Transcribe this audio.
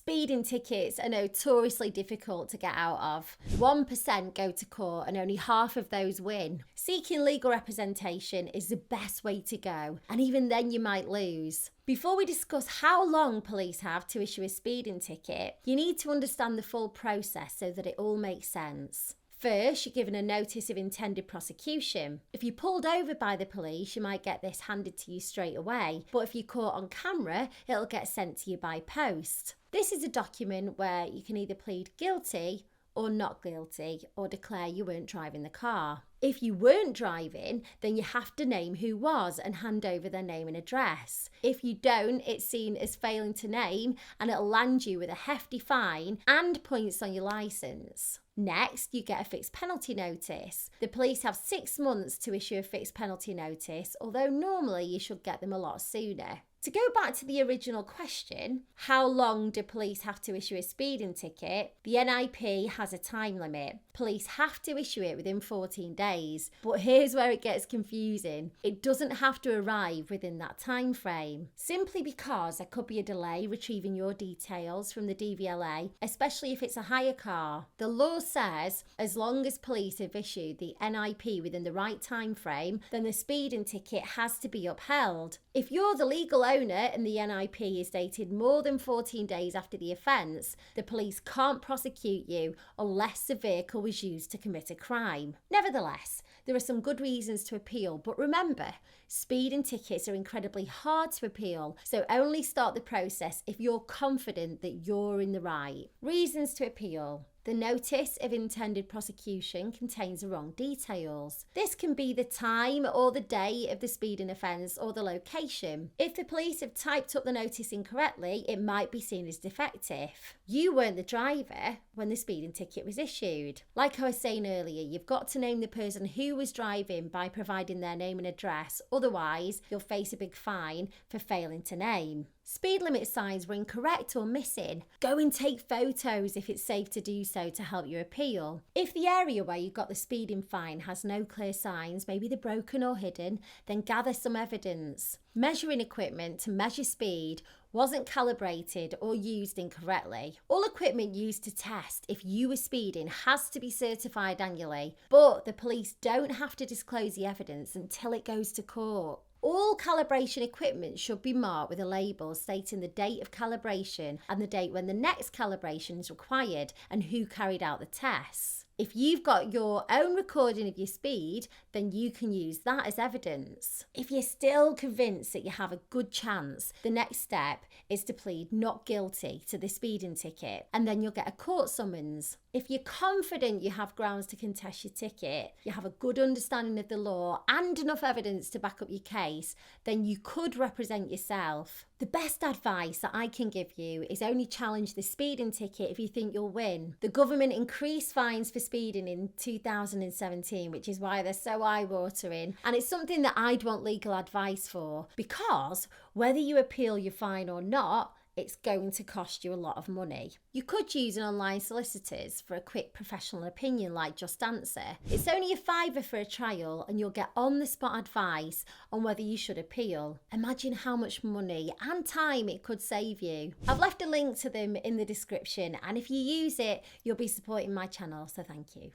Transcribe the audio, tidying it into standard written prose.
Speeding tickets are notoriously difficult to get out of. 1% go to court and only half of those win. Seeking legal representation is the best way to go, and even then you might lose. Before we discuss how long police have to issue a speeding ticket, you need to understand the full process so that it all makes sense. First, you're given a notice of intended prosecution. If you're pulled over by the police, you might get this handed to you straight away, but if you're caught on camera, it'll get sent to you by post. This is a document where you can either plead guilty or not guilty, or declare you weren't driving the car. If you weren't driving, then you have to name who was and hand over their name and address. If you don't, it's seen as failing to name and it'll land you with a hefty fine and points on your licence. Next, you get a fixed penalty notice. The police have 6 months to issue a fixed penalty notice, although normally you should get them a lot sooner. To go back to the original question, how long do police have to issue a speeding ticket? The NIP has a time limit. Police have to issue it within 14 days. But here's where it gets confusing. It doesn't have to arrive within that time frame, simply because there could be a delay retrieving your details from the DVLA, especially if it's a hire car. The law says as long as police have issued the NIP within the right time frame, then the speeding ticket has to be upheld. If you're the legal owner and the NIP is dated more than 14 days after the offence, the police can't prosecute you unless the vehicle was used to commit a crime. Nevertheless, there are some good reasons to appeal, but remember, speeding tickets are incredibly hard to appeal, so only start the process if you're confident that you're in the right. Reasons to appeal. The notice of intended prosecution contains the wrong details. This can be the time or the day of the speeding offence or the location. If the police have typed up the notice incorrectly, it might be seen as defective. You weren't the driver when the speeding ticket was issued. Like I was saying earlier, you've got to name the person who was driving by providing their name and address, otherwise you'll face a big fine for failing to name. Speed limit signs were incorrect or missing. Go and take photos if it's safe to do so to help you appeal. If the area where you got the speeding fine has no clear signs, maybe they're broken or hidden, then gather some evidence. Measuring equipment to measure speed wasn't calibrated or used incorrectly. All equipment used to test if you were speeding has to be certified annually, but the police don't have to disclose the evidence until it goes to court. All calibration equipment should be marked with a label stating the date of calibration and the date when the next calibration is required and who carried out the tests. If you've got your own recording of your speed, then you can use that as evidence. If you're still convinced that you have a good chance, the next step is to plead not guilty to the speeding ticket, and then you'll get a court summons. If you're confident you have grounds to contest your ticket, you have a good understanding of the law and enough evidence to back up your case, then you could represent yourself. The best advice that I can give you is only challenge the speeding ticket if you think you'll win. The government increased fines for speeding in 2017, which is why they're so eye-watering, and it's something that I'd want legal advice for, because whether you appeal your fine or not, it's going to cost you a lot of money. You could use an online solicitors for a quick professional opinion like JustAnswer. It's only $5 for a trial and you'll get on-the-spot advice on whether you should appeal. Imagine how much money and time it could save you. I've left a link to them in the description, and if you use it, you'll be supporting my channel, so thank you.